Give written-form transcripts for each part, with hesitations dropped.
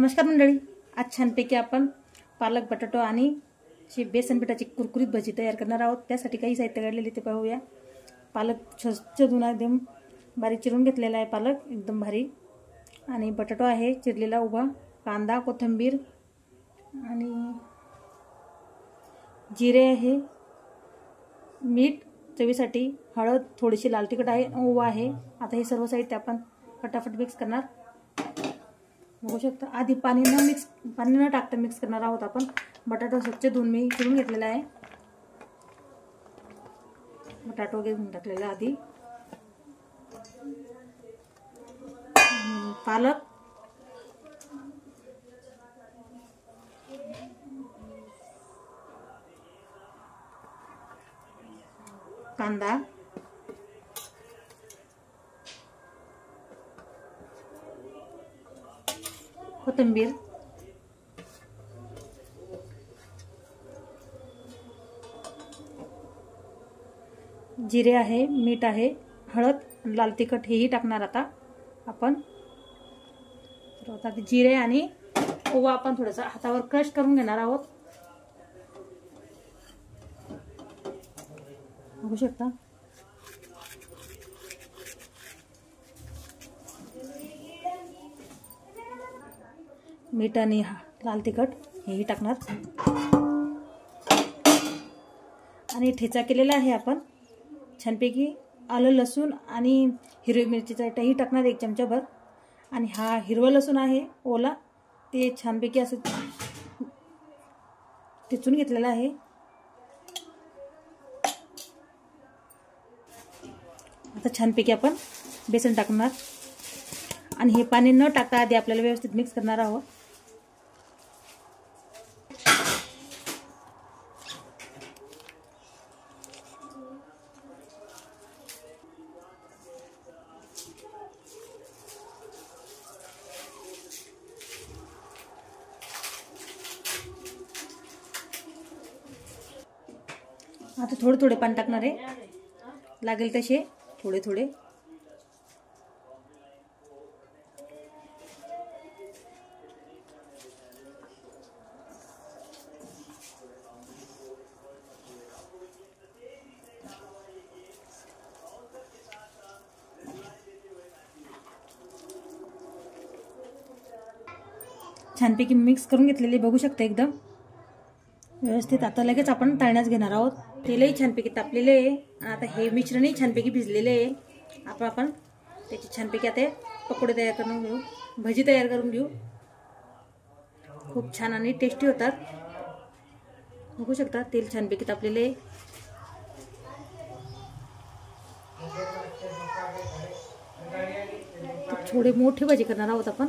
नमस्कार मंडळी, आज छानपैकी आपण पालक बटाटो आणि बेसन पिठाची कुरकुरीत भजी तयार करणार आहोत। त्यासाठी काही साहित्य काढलेले ते पाहूया। पालक स्वच्छ धुवून एकदम बारीक चिरून घेतलेला आहे, पालक एकदम भारी, आणि बटाटो आहे चिरलेला उभा, कांदा, कोथिंबीर आणि जिरे आहे, मीठ चवीसाठी, हळद, थोडीशी लाल तिखट आहे, ओवा आहे। आता हे सर्व साहित्य आपण फटाफट मिक्स करणार। बघू शकता, आधी पाणी न टाकता मिक्स करणार आहोत आपण। बटाटा स्वच्छ धुवून मी चिरून घेतलेला आहे, बटाटा घेऊन टाकलेला आधी, पालक, कांदा, कोथिंबीर, जिरे आहे, मीठ आहे, हळद, लाल तिखट हेही टाकणार आता आपण। आता जिरे आणि ओवा आपण थोडासा हातावर क्रश करून घेणार आहोत, बघू शकता। मीठ आणि लाल तिखट हेही टाकणार, आणि ठेचा केलेला आहे आपण छानपैकी। आलं, लसूण आणि हिरवी मिरचीचा ही टाकणार 1 चमचाभर, आणि हा हिरवा लसूण आहे ओला, ते छानपैकी असं ठेचून घेतलेला आहे। आता छानपैकी आपण बेसन टाकणार, आणि हे पाणी न टाकता आधी आपल्याला व्यवस्थित मिक्स करणार आहोत। आता थोडे थोडे पाणी टाकणार आहे, लागेल तसे थोडे थोडे। छानपैकी मिक्स करून घेतलेले बघू शकता एकदम व्यवस्थित। आता लगेच आपण तळण्यास घेणार आहोत। तेलही छानपैकी तापलेले आहे, आता हे मिश्रणही छानपैकी भिजलेले आहे। आपण त्याची छानपैकी आता पकोडे तयार करून घेऊ, भजी तयार करून घेऊ। खूप छान आणि टेस्टी होतात, बघू शकता तेल छानपैकी तापलेले आहे। थोडे मोठे भजी करणार आहोत आपण,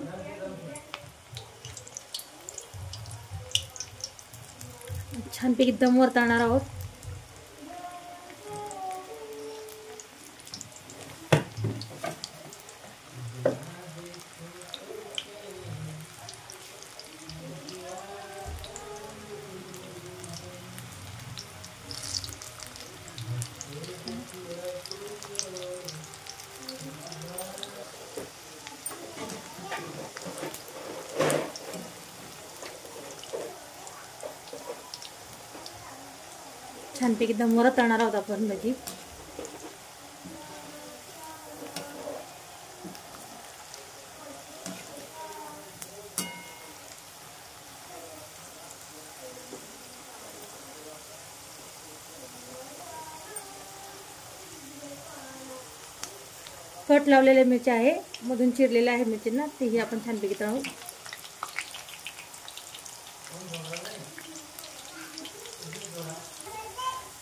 छानपैकी दमवर तळणार आहोत। छानपैकी दमवर तळणार आहोत आपण भजी। कट लावलेल्या मिरच्या आहे, मधून चिरलेल्या आहे मिरच्यांना, तेही आपण छानपैकी तळू।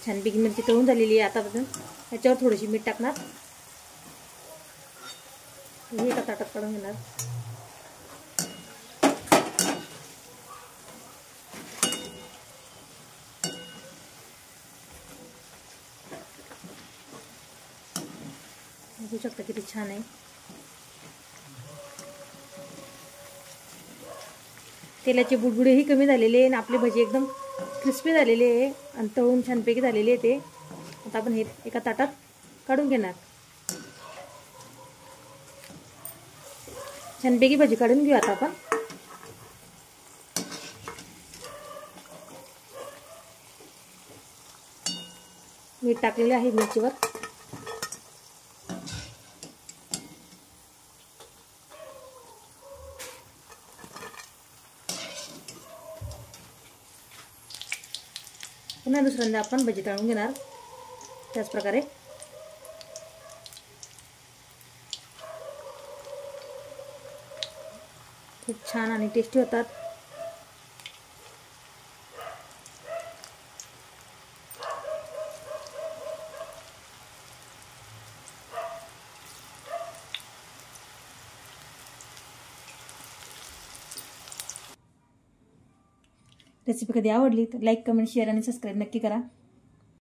छानपैकी मिरची तळून झालेली आहे। आता याच्यावर थोडीशी मीठ टाकणार, हे एका ताटात काढून घेणार। बघू शकता किती छान आहे। तेलाचे बुडबुडेही कमी झालेले आहे आणि आपले भजी एकदम क्रिस्पी झालेले आहे आणि तळून छानपैकी झालेले आहे ते। आता आपण हे एका ताटात काढून घेणार। छानपैकी भजी काढून घेऊ आता आपण। मीठ टाकलेले आहे मिरचीवर. पुन्हा दुसऱ्यांदा आपण भजी तळून घेणार त्याच प्रकारे. खूप छान आणि टेस्टी होतात. रेसिपी कधी आवडली तर लाईक, कमेंट, शेअर आणि सबस्क्राईब नक्की करा.